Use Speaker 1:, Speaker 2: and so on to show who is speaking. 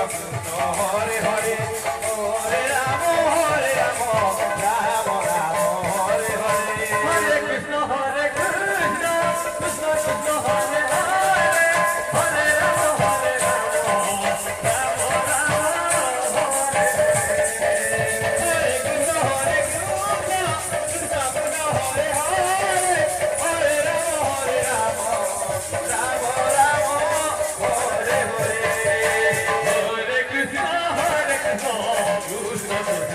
Speaker 1: Hare Hare Hare Ram Ram Ram Hare Hare Hare Krishna Krishna Krishna Hare Hare Hare Ram Ram Ram Hare Hare Krishna Hare Krishna Krishna Hare Hare Hare Ram Ram Ram Hare Hare Hare Krishna Krishna